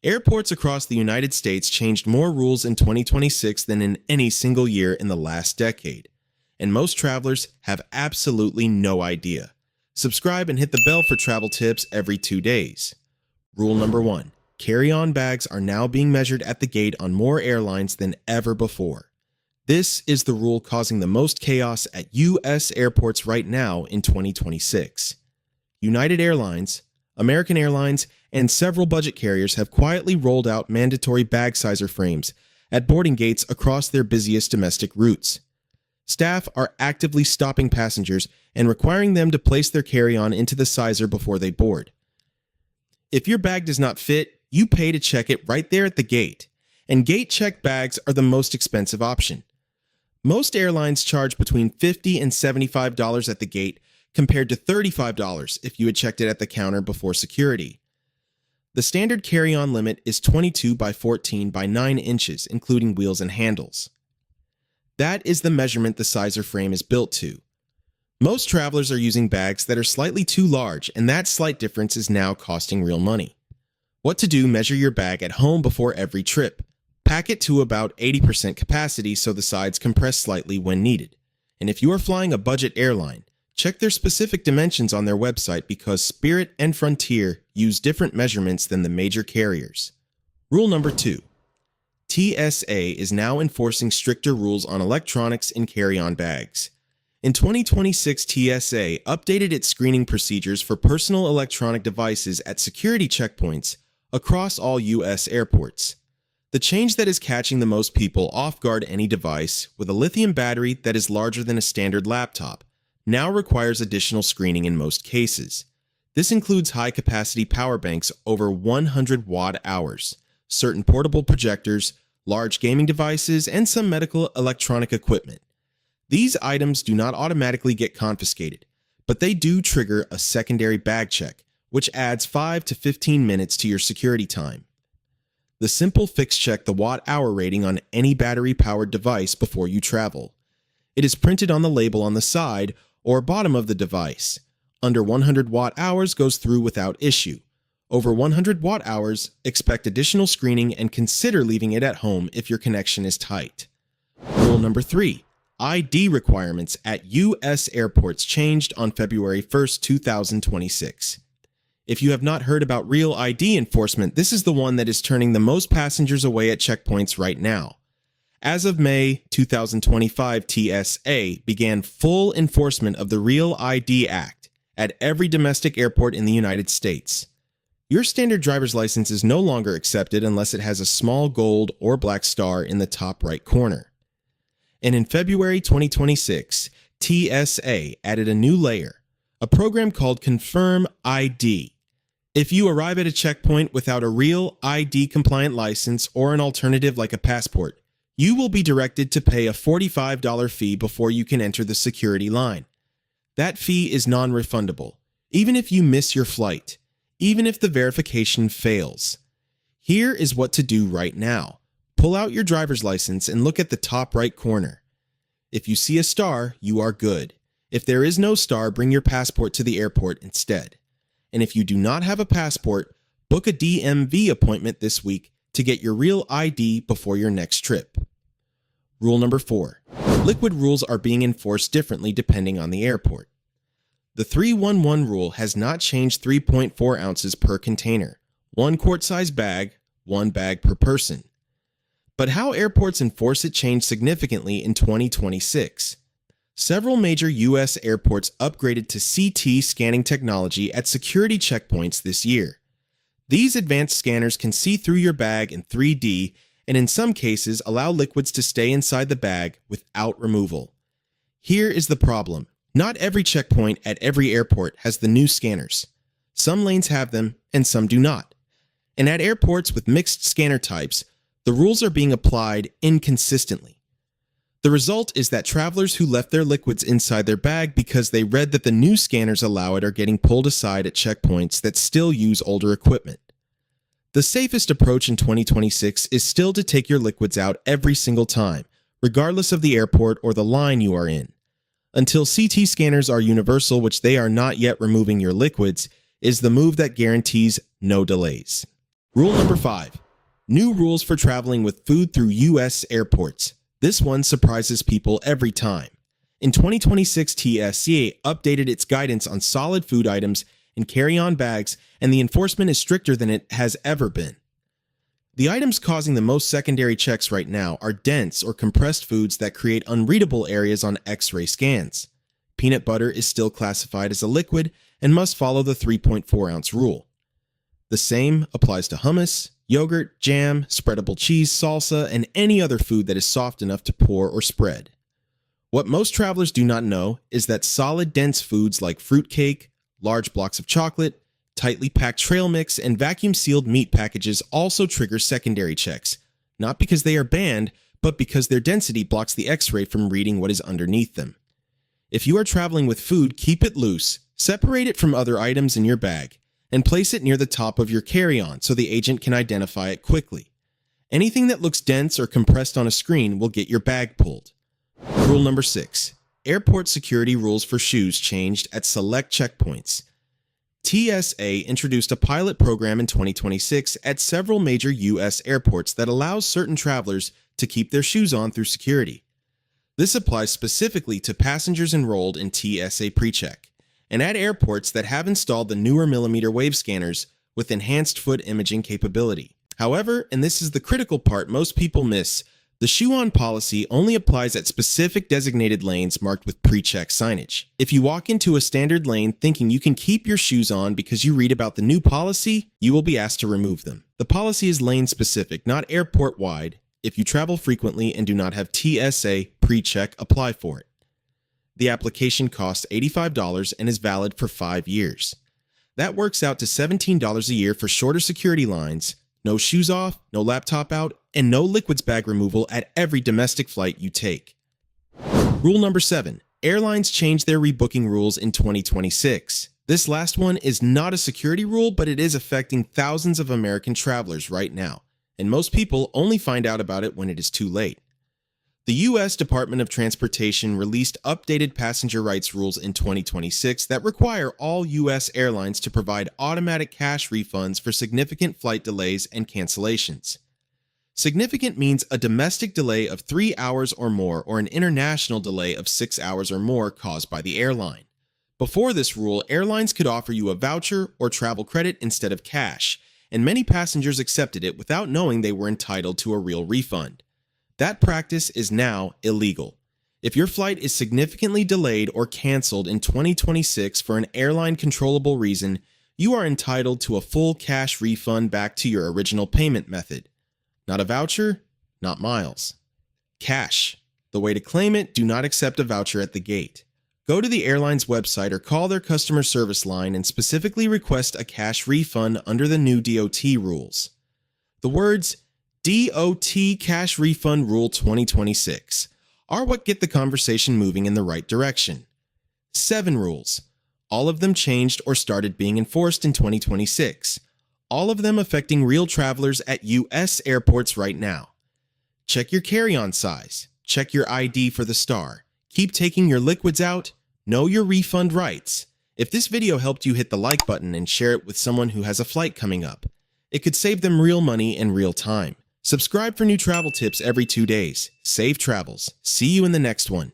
Airports across the United States changed more rules in 2026 than in any single year in the last decade, and most travelers have absolutely no idea. Subscribe and hit the bell for travel tips every 2 days. Rule number 1. Carry-on bags are now being measured at the gate on more airlines than ever before. This is the rule causing the most chaos at U.S. airports right now in 2026. United Airlines, American Airlines, and several budget carriers have quietly rolled out mandatory bag sizer frames at boarding gates across their busiest domestic routes. Staff are actively stopping passengers and requiring them to place their carry-on into the sizer before they board. If your bag does not fit, you pay to check it right there at the gate, and gate-checked bags are the most expensive option. Most airlines charge between $50 and $75 at the gate, compared to $35 if you had checked it at the counter before security. The standard carry-on limit is 22 by 14 by 9 inches, including wheels and handles. That is the measurement the sizer frame is built to. Most travelers are using bags that are slightly too large, and that slight difference is now costing real money. What to do: measure your bag at home before every trip. Pack it to about 80% capacity so the sides compress slightly when needed. And if you are flying a budget airline, check their specific dimensions on their website because Spirit and Frontier use different measurements than the major carriers. Rule number 2. TSA is now enforcing stricter rules on electronics in carry-on bags. In 2026, TSA updated its screening procedures for personal electronic devices at security checkpoints across all U.S. airports. The change that is catching the most people off guard: any device with a lithium battery that is larger than a standard laptop now requires additional screening in most cases. This includes high-capacity power banks over 100 watt-hours, certain portable projectors, large gaming devices, and some medical electronic equipment. These items do not automatically get confiscated, but they do trigger a secondary bag check, which adds 5 to 15 minutes to your security time. The simple fix: check the watt-hour rating on any battery-powered device before you travel. It is printed on the label on the side or bottom of the device. Under 100 watt-hours goes through without issue. Over 100 watt-hours, expect additional screening and consider leaving it at home if your connection is tight. Rule number 3. ID requirements at U.S. airports changed on February 1, 2026. If you have not heard about real ID enforcement, this is the one that is turning the most passengers away at checkpoints right now. As of May 2025, TSA began full enforcement of the Real ID Act at every domestic airport in the United States. Your standard driver's license is no longer accepted unless it has a small gold or black star in the top right corner. And in February 2026, TSA added a new layer, a program called Confirm ID. If you arrive at a checkpoint without a Real ID compliant license or an alternative like a passport, you will be directed to pay a $45 fee before you can enter the security line. That fee is non-refundable, even if you miss your flight, even if the verification fails. Here is what to do right now. Pull out your driver's license and look at the top right corner. If you see a star, you are good. If there is no star, bring your passport to the airport instead. And if you do not have a passport, book a DMV appointment this week to get your Real ID before your next trip. Rule number 4. Liquid rules are being enforced differently depending on the airport. The 311 rule has not changed: 3.4 ounces per container, 1 quart-size bag, 1 bag per person. But how airports enforce it changed significantly in 2026. Several major U.S. airports upgraded to CT scanning technology at security checkpoints this year. These advanced scanners can see through your bag in 3D and in some cases allow liquids to stay inside the bag without removal. Here is the problem. Not every checkpoint at every airport has the new scanners. Some lanes have them and some do not. And at airports with mixed scanner types, the rules are being applied inconsistently. The result is that travelers who left their liquids inside their bag because they read that the new scanners allow it are getting pulled aside at checkpoints that still use older equipment. The safest approach in 2026 is still to take your liquids out every single time, regardless of the airport or the line you are in. Until CT scanners are universal, which they are not yet, removing your liquids is the move that guarantees no delays. Rule number 5. New rules for traveling with food through U.S. airports. This one surprises people every time. In 2026, TSA updated its guidance on solid food items and carry-on bags, and the enforcement is stricter than it has ever been. The items causing the most secondary checks right now are dense or compressed foods that create unreadable areas on X-ray scans. Peanut butter is still classified as a liquid and must follow the 3.4-ounce rule. The same applies to hummus, yogurt, jam, spreadable cheese, salsa, and any other food that is soft enough to pour or spread. What most travelers do not know is that solid, dense foods like fruitcake, large blocks of chocolate, tightly packed trail mix, and vacuum-sealed meat packages also trigger secondary checks, not because they are banned, but because their density blocks the X-ray from reading what is underneath them. If you are traveling with food, keep it loose, separate it from other items in your bag, and place it near the top of your carry-on so the agent can identify it quickly. Anything that looks dense or compressed on a screen will get your bag pulled. Rule number 6. Airport security rules for shoes changed at select checkpoints. TSA introduced a pilot program in 2026 at several major U.S. airports that allows certain travelers to keep their shoes on through security. This applies specifically to passengers enrolled in TSA PreCheck and at airports that have installed the newer millimeter wave scanners with enhanced foot imaging capability. However, and this is the critical part most people miss, the shoe-on policy only applies at specific designated lanes marked with PreCheck signage. If you walk into a standard lane thinking you can keep your shoes on because you read about the new policy, you will be asked to remove them. The policy is lane-specific, not airport-wide. If you travel frequently and do not have TSA PreCheck, apply for it. The application costs $85 and is valid for 5 years. That works out to $17 a year for shorter security lines, no shoes off, no laptop out, and no liquids bag removal at every domestic flight you take. Rule number 7. Airlines changed their rebooking rules in 2026. This last one is not a security rule, but it is affecting thousands of American travelers right now, and most people only find out about it when it is too late. The U.S. Department of Transportation released updated passenger rights rules in 2026 that require all U.S. airlines to provide automatic cash refunds for significant flight delays and cancellations. Significant means a domestic delay of 3 hours or more or an international delay of 6 hours or more caused by the airline. Before this rule, airlines could offer you a voucher or travel credit instead of cash, and many passengers accepted it without knowing they were entitled to a real refund. That practice is now illegal. If your flight is significantly delayed or canceled in 2026 for an airline controllable reason, you are entitled to a full cash refund back to your original payment method. Not a voucher, not miles. Cash. The way to claim it, do not accept a voucher at the gate. Go to the airline's website or call their customer service line and specifically request a cash refund under the new DOT rules. The words DOT Cash Refund Rule 2026 are what get the conversation moving in the right direction. 7 rules. All of them changed or started being enforced in 2026. All of them affecting real travelers at U.S. airports right now. Check your carry-on size. Check your ID for the star. Keep taking your liquids out. Know your refund rights. If this video helped you, hit the like button and share it with someone who has a flight coming up. It could save them real money and real time. Subscribe for new travel tips every 2 days. Safe travels. See you in the next one.